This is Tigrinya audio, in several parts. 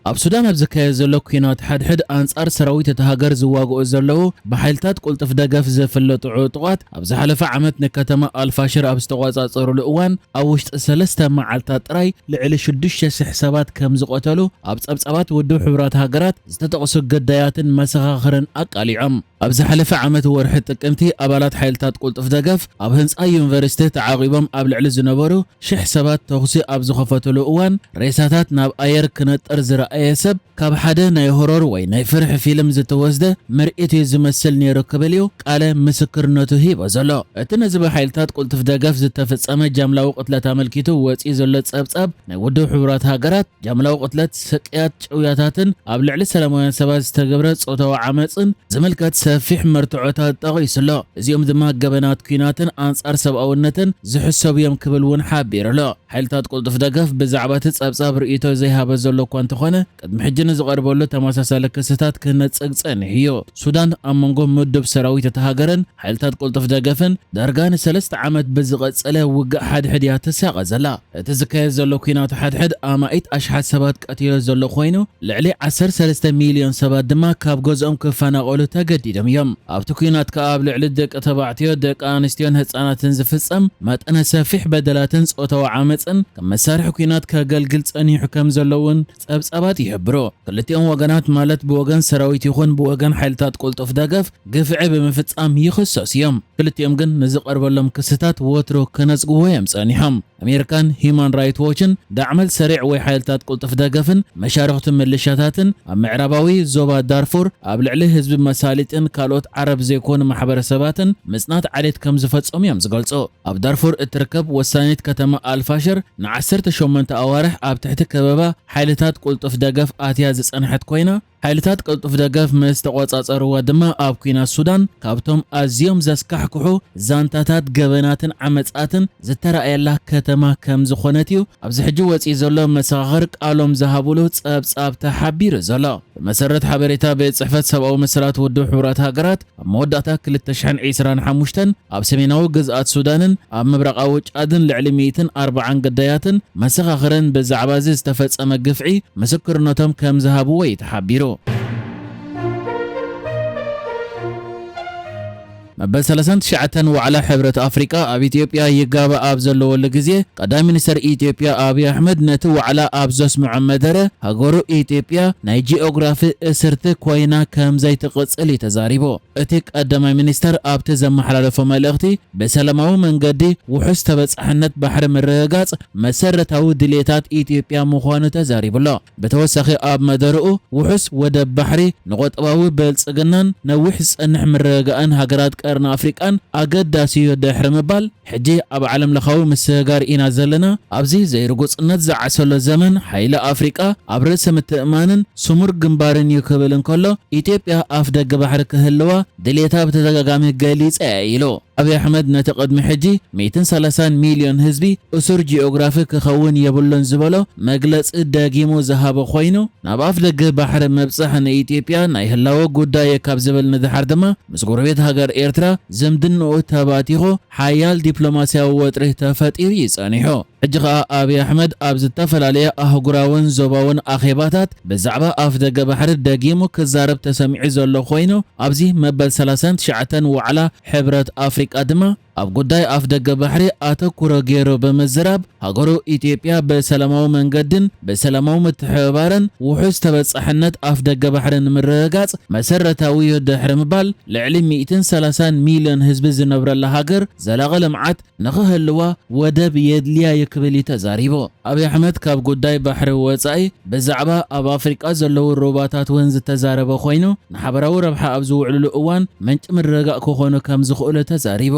ኣብ ሱዳን ኣብ ዝካየድ ዘሎ ኩናት ሓድሕድ ኣንጻር ሰራዊት እቲ ሃገር ዝዋግኡ ዘለዉ ብሓይልታት ቁልጥፍ ደገፍ ዝፍለጡ ዕጡቓት ኣብ ዝሓለፈ ዓመት ንከተማ ኣልፋሽር ኣብ ዝተቆጻጸሩሉ እዋን ኣብ ውሽጢ 3 መዓልታት ጥራይ ልዕሊ 6,000 ሰባት ከም ዝቆተሉ ኣብ ጸብጻባት ውድብ ሕብራት ሃገራት ዝተጠቕሱ ገዳያትን መሰኻኽርን ኣቃሊዖም። ኣብ ዝሓለፈ ዓመት ወርሒ ጥቅምቲ ኣባላት ሓይልታት ቁልጥፍ ደገፍ ኣብ ህንጻ ዩኒቨርሲቲ ተዓቂቦም ኣብ ልዕሊ ዝነበሩ 1,000 ሰባት ተኹሲ ኣብ ዝኸፈተሉ እዋን ሬሳታት ናብ ኣየር ክነጥር ዝረኣየ ሰብ ካብ ሓደ ናይ ሆሮር ወይ ናይ ፍርሒ ፊልም ዝተወስደ ምርኢት ዝመስል ነይሩ ክብል እዩ ቃለ ምስክርነቱ ሂቦ ዘሎ። እቲ ነዚ ብሓይልታት ቁልጥፍ ደገፍ ዝተፈጸመ ጃምላዊ ቅትለት ኣመልኪቱ ወፂኡ ዘሎ ጸብጻብ ናይ ውድብ ሕብራት ሃገራት ጃምላዊ ቅትለት ስቅያት ጭውያታትን ኣብ ልዕሊ ሰላማውያን ሰባት ዝተገብረ ጾታዊ ዓመፅን ዝምልከት ሰፊሕ መርትዖታት ጠቒሱሎ። እዚኦም ድማ ገበናት ኩናትን ኣንጻር ሰብኣውነትን ዝሕሰቡ እዮም ክብል እውን ሓቢሩሎ። ሓይልታት ቁልጥፍ ደገፍ ብዛዕባ እቲ ጸብጻብ ርእይቶ ዘይሃበ ዘሎ እኳ እንተኾነ ቅድሚ ሕጂ ንዝቐርበሉ ተመሳሳሊ ክስታት ክነጽግ ጸኒሑ እዩ። ሱዳን ኣብ መንጎ ምድብ ሰራዊት እቲ ሃገርን ሓይልታት ቁልጥፍ ደገፍን ዳርጋ ን3 ዓመት ብዝቐጸለ ውግእ ሓድሕድ እያ ትሳቐ ዘላ። እቲ ዝካየድ ዘሎ ኩናት ሓድሕድ ኣማኢት ኣሽሓት ሰባት ቀቲሉ ዘሎ ኮይኑ ልዕሊ 13 ሚልዮን ሰባት ድማ ካብ ገዝኦም ክፈናቐሉ ተገዲዶም እዮም። ኣብቲ ኩናት ከዓ ኣብ ልዕሊ ደቂ ተባዕትዮ፣ ደቂ ኣንስትዮን ህፃናትን ዝፍጸም መጠነ ሰፊሕ በደላትን ጾታዊ ዓመፅን ከም መሳርሒ ኩናት ከገልግል ጸኒሑ ከም ዘለውን ጸብጻባት ይሕብሩ። ክልቲኦም ወገናት ማለት ብወገን ሰራዊት ይኹን ብወገን ሓይልታት ቁልጥፍ ደገፍ ግፍዒ ብምፍጻም ይኽሰሱ እዮም። ክልቲኦም ግን ንዝቐርበሎም ክስታት ወትሮ ከነጽግዎ እዮም ጸኒሖም። ኣሜሪካን ሂማን ራይት ዎችን ዳዕመል ሰሪዕ ወይ ሓይልታት ቁልጥፍ ደገፍን መሻርክቲ ምልሻታትን ኣብ ምዕራባዊ ዞባ ዳርፉር ኣብ ልዕሊ ህዝቢ መሳሊጥን ካልኦት ዓረብ ዘይኮኑ ማሕበረሰባትን ምጽናት ዓሌት ከም ዝፈጸሙ እዮም ዝገልጹ። ኣብ ዳርፉር እትርከብ ወሳኒት ከተማ ኣልፋሽር ን18 ኣዋርሕ ኣብ ትሕቲ ከበባ ሓይልታት ቁልጥፍ ደገፍ ኣትያ ዝጸንሐት ኮይና ሓይልታት ቁልጥፍ ደገፍ ምስ ተቆጻጸርዋ ድማ ኣብ ኩናት ሱዳን ካብቶም ኣዝዮም ዘስካሕክሑ ዛንታታት ገበናትን ዓመጻትን ዝተረኣየላ ከተማ ከም ዝኾነት እዩ ኣብዚ ሕጂ ወፂኡ ዘሎ መሰኻኽር ቃሎም ዝሃብሉ ጸብጻብ ተሓቢሩ ዘሎ። ብመሰረት ሓበሬታ ቤት ጽሕፈት ሰብኣዊ መሰላት ውድብ ሕብራት ሃገራት ኣብ መወዳእታ 2025 ኣብ ሰሜናዊ ግዝኣት ሱዳንን ኣብ ምብራቃዊ ጫድን ልዕሊ 140 ገዳያትን መሰኻኽርን ብዛዕባ እዚ ዝተፈጸመ ግፍዒ ምስክርነቶም ከም ዝሃብዎ እዩ ተሓቢሩ። መበል 39 ዋዕላ ሕብረት ኣፍሪቃ ኣብ ኢትዮጵያ ይጋባ ኣብ ዘለወሉ ግዜ ቀዳሚ ሚኒስትር ኢትዮጵያ ኣብይ ኣሕመድ ነቲ ዋዕላ ኣብ ዘስምዖ መደረ ሃገሩ ኢትዮጵያ ናይ ጂኦግራፊ እስርቲ ኮይና ከም ዘይትቕጽል ተዛሪቦ። እቲ ቀዳማይ ሚኒስትር ኣብቲ ዘመሓላለፎ መልእኽቲ ብሰላማዊ መንገዲ ውሑስ ተበጻሕነት ባሕሪ ምርግጋጽ መሰረታዊ ድሌታት ኢትዮጵያ ምዃኑ ተዛሪቡሎ። ብተወሳኺ ኣብ መደረኡ ውሑስ ወደብ ባሕሪ ንቆጠባዊ ብልጽግናን ነዊሕ ዝጸንሕ ምርግጋእን ሃገራት ቀርኒ ኣፍሪቃን ኣገዳሲ እዩ ድሕሪ ምባል ሕጂ ኣብ ዓለም ለኻዊ ምስጋር ኢና ዘለና። ኣብዚ ዘይርጉጽነት ዝዓሰሎ ዘመን ሓይሊ ኣፍሪቃ ኣብ ርእሲ ምትእማንን ስሙር ግንባርን እዩ ክብል እንከሎ ኢትዮጵያ ኣፍ ደገ ባሕሪ ክህልዋ ድሌታ ብተደጋጋሚ ገሊጸ ኢሉ። ኣብይ ኣሕመድ ነቲ ቅድሚ ሕጂ 130 ሚልዮን ህዝቢ እሱር ጂኦግራፊ ክኸውን የብሎን ዝበሎ መግለጺ ደጊሙ ዝሃበ ኮይኑ ናብ ኣፍ ደገ ባሕሪ መብጽሕ ንኢትዮጵያ ናይ ህላወ ጉዳይ ካብ ዝብል ንድሓር ድማ ምስ ጎረቤት ሃገር ኤርትራ ዝምድንኡ ተባቲኹ ሓያል ዲፕሎማስያዊ ወጥሪ ተፈጢሩ ይጸኒሑ። ሕጂ ከዓ ኣብይ ኣሕመድ ኣብ ዝተፈላለየ ኣህጉራውን ዞባውን ኣኼባታት ብዛዕባ ኣፍ ደገ ባሕሪ ደጊሙ ክዛረብ ተሰሚዑ ዘሎ ኮይኑ ኣብዚ መበል 39 ዋዕላ ሕብረት ኣፍሪቃ ድማ ኣብ ጉዳይ ኣፍ ደገ ባሕሪ ኣተኩሮ ገይሩ ብምዝራብ ሃገሩ ኢትዮጵያ ብሰላማዊ መንገድን ብሰላማዊ ምትሕብባርን ውሑስ ተበጻሕነት ኣፍ ደገ ባሕሪ ንምርግጋጽ መሰረታዊ እዩ ድሕሪ ምባል ልዕሊ 130 ሚልዮን ህዝቢ ዝነብረላ ሃገር ዘላቒ ልምዓት ንኽህልዋ ወደብ የድልያ ክብል ተዛሪቦ። ኣብይ ኣሕመድ ካብ ጉዳይ ባሕሪ ወጻኢ ብዛዕባ ኣብ ኣፍሪቃ ዘለዉ ሩባታት እውን ዝተዛረበ ኮይኑ ንሓበራዊ ረብሓ ኣብ ዝውዕልሉ እዋን ምንጪ ምርግጋእ ክኾኑ ከም ዝኽእሉ ተዛሪቦ።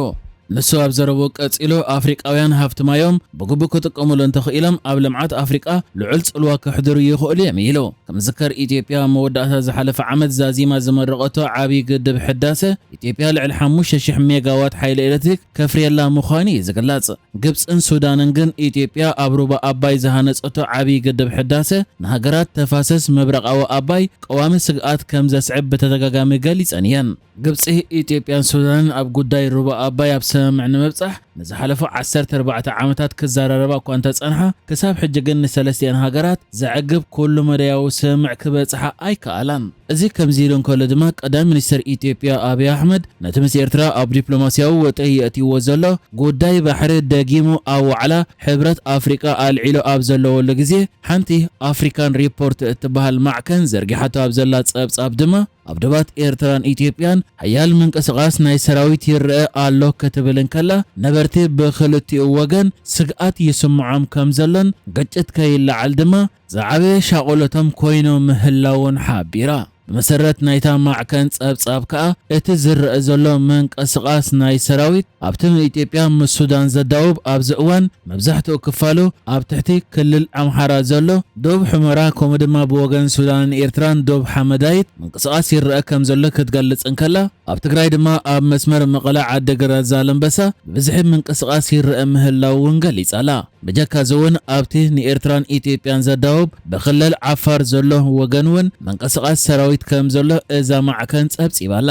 ንሱ ኣብ ዘረቦ ቀጺሉ ኣፍሪቃውያን ሃብቲ ማዮም ብግቡእ ክጥቀሙሉ እንተኽኢሎም ኣብ ልምዓት ኣፍሪቃ ልዑል ጽልዋ ከሕድሩ ይኽእሉ እዮም ኢሉ። ከም ዝከር ኢትዮጵያ መወዳእታ ዝሓለፈ ዓመት ዛዚማ ዝመረቐቶ ዓብዪ ግድብ ሕዳሴ ኢትዮጵያ ልዕሊ 5,000 ሜጋዋት ሓይሊ ኤሌክትሪክ ከፍርየላ ምዃኑ እዩ ዝግለጽ። ግብፅን ሱዳንን ግን ኢትዮጵያ ኣብ ሩባ ኣባይ ዝሃነጸቶ ዓብዪ ግድብ ሕዳሴ ንሃገራት ተፋሰስ ምብራቃዊ ኣባይ ቀዋሚ ስግኣት ከም ዘስዕብ በተደጋጋሚ ገሊጸን እየን። ግብፂ ኢትዮጵያን ሱዳንን ኣብ ጉዳይ ሩባ ኣባይ ኣብ ስምምዕ ንምብጻሕ نزحلفو 14 ዓመታት ክዛረረባ እኳ እንተጸንሐ ክሳብ ሕጂ ግን ንሰለስቲአን ሃገራት ዘዕግብ ኩሉ መድያዊ ስምዕ ክበጽሓ ኣይከኣላን። እዚ ከምዚ ኢሉ እንከሎ ድማ ቀዳሚ ሚኒስትር ኢትዮጵያ አብይ አሕመድ ነቲ ምስ ኤርትራ ኣብ ዲፕሎማስያዊ ወጥሪ የእትይዎ ዘሎ ጉዳይ ባሕሪ ደጊሙ ኣብ ዋዕላ ሕብረት ኣፍሪቃ ኣልዒሉ ኣብ ዘለወሉ ግዜ ሓንቲ ኣፍሪካን ሪፖርት እትበሃል ማዕከን ዘርጊሓቶ ኣብ ዘላ ጸብጻብ ድማ ኣብ ደባት ኤርትራን ኢትዮጵያን ሓያል ምንቅስቓስ ናይ ሰራዊት ይርአ ኣሎ ክትብል እንከላ ነበርቲ ብኽልቲኡ ወገን ስግኣት ይስምዖም ከም ዘሎን ግጭት ከይለዓል ድማ ዝዓበየ ሻቆሎቶም ኮይኖም ምህላውን ሓቢራ። بمسرت نايتا معكن ጸብጻብ ከዓ እቲ ዝርአ ዘሎ ምንቅስቓስ ናይ ሰራዊት ኣብ ኢትዮጵያ ምስ ሱዳን ዘዳውብ ኣብ ዝእዋን መብዛሕትኡ ክፋሉ ኣብ ትሕቲ ክልል ኣምሓራ ዘሎ ዶብ ሕመራ ከምኡ ድማ ብወገን ሱዳንን ኤርትራን ዶብ ሓመዳይት ምንቅስቓስ ይርአ ከም ዘሎ ክትገልጽ እንከላ ኣብ ትግራይ ድማ ኣብ መስመር መቐለ ዓዲግራት ዛላምበሳ ብዝሕ ምንቅስቓስ ይርአ ምህላው እውን ገሊጻላ። ብጀካ ዝውን ኣብቲ ንኤርትራን ኢትዮጵያን ዘዳውብ ብክልል ዓፋር ዘሎ ወገን እውን ምንቅስቓስ ሰራዊት ከም ዘሎ እዛ ማዕከን ጸብጺባላ።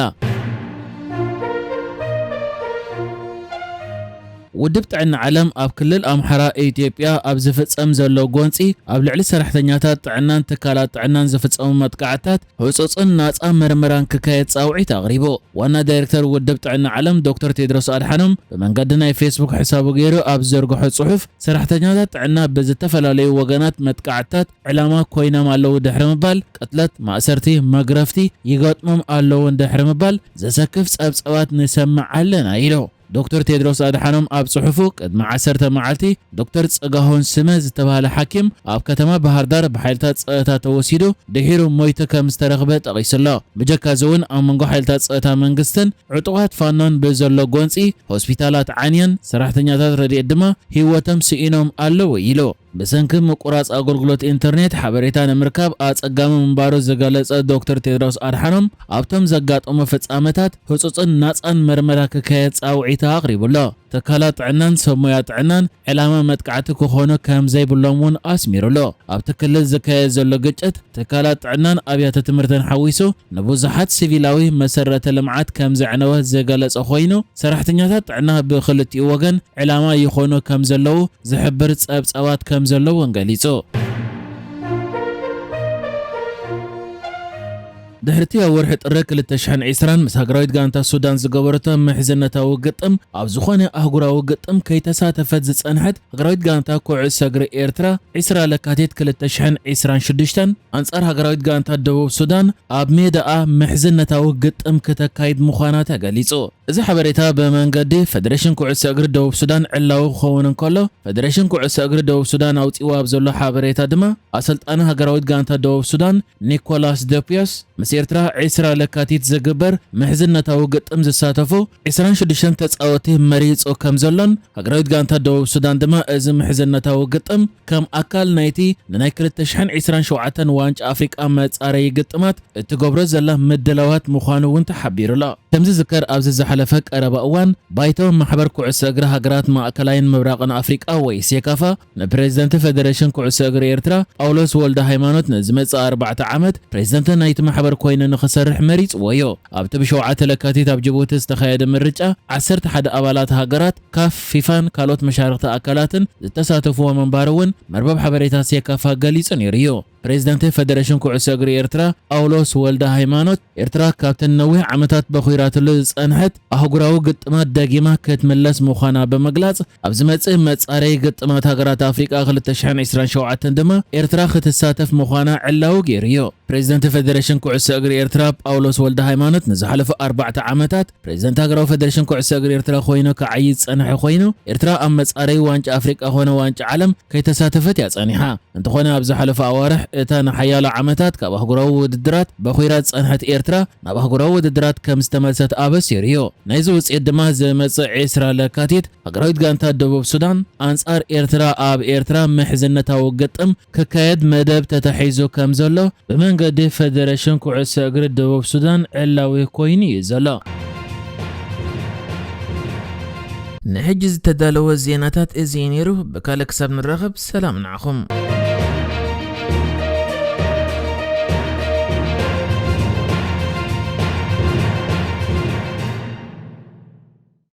ውድብ ጥዕና ዓለም ኣብ ክልል ኣምሓራ ኢትዮጵያ ኣብ ዝፍጸም ዘሎ ጎንፂ ኣብ ልዕሊ ሰራሕተኛታት ጥዕናን ትካላት ጥዕናን ዝፍጸሙ መጥቃዕታት ህጹጽን ናጻ ምርመራን ክካየድ ጻውዒት ኣቕሪቡ። ዋና ዳይሬክተር ውድብ ጥዕና ዓለም ዶክተር ቴድሮስ ኣድሓኖም ብመንገዲ ናይ ፌስቡክ ሕሳቡ ገይሩ ኣብ ዘርግሖ ጽሑፍ ሰራሕተኛታት ጥዕና ብዝተፈላለዩ ወገናት መጥቃዕታት ዕላማ ኮይኖም ኣለዉ ድሕሪ ምባል ቅትለት፣ ማእሰርቲ፣ መግረፍቲ ይገጥሞም ኣለዉ ድሕሪ ምባል ዘሰክፍ ጸብጻባት ንሰምዕ ኣለና ኢሉ። ዶክተር ቴድሮስ ኣድሓኖም ኣብ ጽሑፉ ቅድሚ 10 መዓልቲ ዶክተር ጽጋሆን ስመ ዝተባሃለ ሓኪም ኣብ ከተማ ባህርዳር ብሓይልታት ጸጥታ ተወሲዱ ድሒሩ ሞይቱ ከም ዝተረኽበ ጠቒሱሎ። ብጀካ ዝውን ኣብ መንጎ ሓይልታት ጸጥታ መንግስትን ዕጡቓት ፋኖን ብዘሎ ጎንፂ ሆስፒታላት ዓንየን ሰራሕተኛታት ረድኤት ድማ ህይወቶም ስኢኖም ኣለዉ ኢሉ። بسنك مقراص أغلغلوت إنترنت حبريتا نمركب أصقام منبارو زغالص دكتور تيدروس أدحانوم أبتم زغاطوم فصامتات حصصن ناصن مرمرا ككيت صاوعيتا أقربولا تكالات عنان سمويات عنان علامة متقعت كخونو كم زي بلومون أسميرولو أب تكلل زكاية زلو قجت تكالات عنان أبيات تمرتن حويسو نبوزحات سيفيلاوي مسرة لمعات كم زعنوه زغالص أخوينو سرحتنياتات عنها بخلتي وغن علامة يخونو كم زلو زحبر ጸብጻባት كم زلو وانغاليزو دحرتي ورح ترك للتشحن عسران مس هاجرايت غانتا السودان زغبرته محزنتا وقطم اب زخونه اهغرا وقطم كي تساتفت زصنحت هاجرايت غانتا كوع سغر ايرترا عسرا لكاتيت كل التشحن عسران شدشتن انصار هاجرايت غانتا دبوب السودان اب ميدا محزنتا وقطم كتكايد مخاناتا غليصو اذا حبريتا بمنغدي فدريشن كوع سغر دبوب السودان علاو خونن كله فدريشن كوع سغر دبوب السودان اوصيوا بزلو حبريتا دما اسلطان هاجرايت غانتا دبوب السودان نيكولاس دوبيوس مسيرترا عسرا لكاتيت زغبر محزنتا وقطم زساتفو عسران شدشن تصاوتي مريصو كم زلون هاجرايت غانتا دبوب السودان دما از محزنتا وقطم كم اكل نايتي نايكل تشحن عسران شوعتن وانج افريقا مصاري يقطمات تغبر زلا مدلوات مخانو ونت حبيرلا تمز ذكر ابز زحلفك قربا اوان بايتو محبر كوعس اغر هاجرات ماكلاين مبراقن افريقا وي سيكافا بريزيدنت فيدريشن كوعس اغر ايرترا اولوس ولد هايمانوت نزمص 4 عامت بريزيدنت نايت محبر كوين نخسرح مريص ويو ابت بشوعه لكاتيت اب جيبوتي استخايد مرجع 11 ابالات هاجرات كاف فيفان كالوت مشاركه اكلاتن تساتفوا منبارون مربب حبريتا سيكافا غليصن يريو بريزيدنت فيدريشن كوعس اغر ايرترا اولوس ولد هايمانوت ايرترا كابتن نوح عمتات بخيرات لصنحت اهغراو قطمات داغيما كتملس مخانا بمغلاص ابز مص مصاري قطمات هاجرات افريقا 2027 دما ايرترا ختساتف مخانا علاو غيريو بريزيدنت فيدريشن كوعس اغر ايرترا اولوس ولد هايمانوت نزحلف 4 عامات بريزيدنت هاجراو فيدريشن كوعس اغر ايرترا خوينو كعيد صنح خوينو ايرترا ام مصاري وانج افريقا هونه وانج عالم كيتساتفت يا صنيحه انت خونا ابز حلف اوارح اتا حيال عامات كبهغراو وددرات بخيرات صنحت ايرترا نبهغراو وددرات كم استملست ابس يريو نايزو صيدما زمص عسرا لكاتيت هاجراويت غانتا دبوب السودان انصار ايرترا اب ايرترا محزنتا وقطم ككايد مدب تتحيزو كم زلو بمنغدي فيدريشن كوعس اغر دبوب السودان علاوي كويني زلا نحجز تدالو الزيناتات ازينيرو بكالك سب نرغب سلام نعخم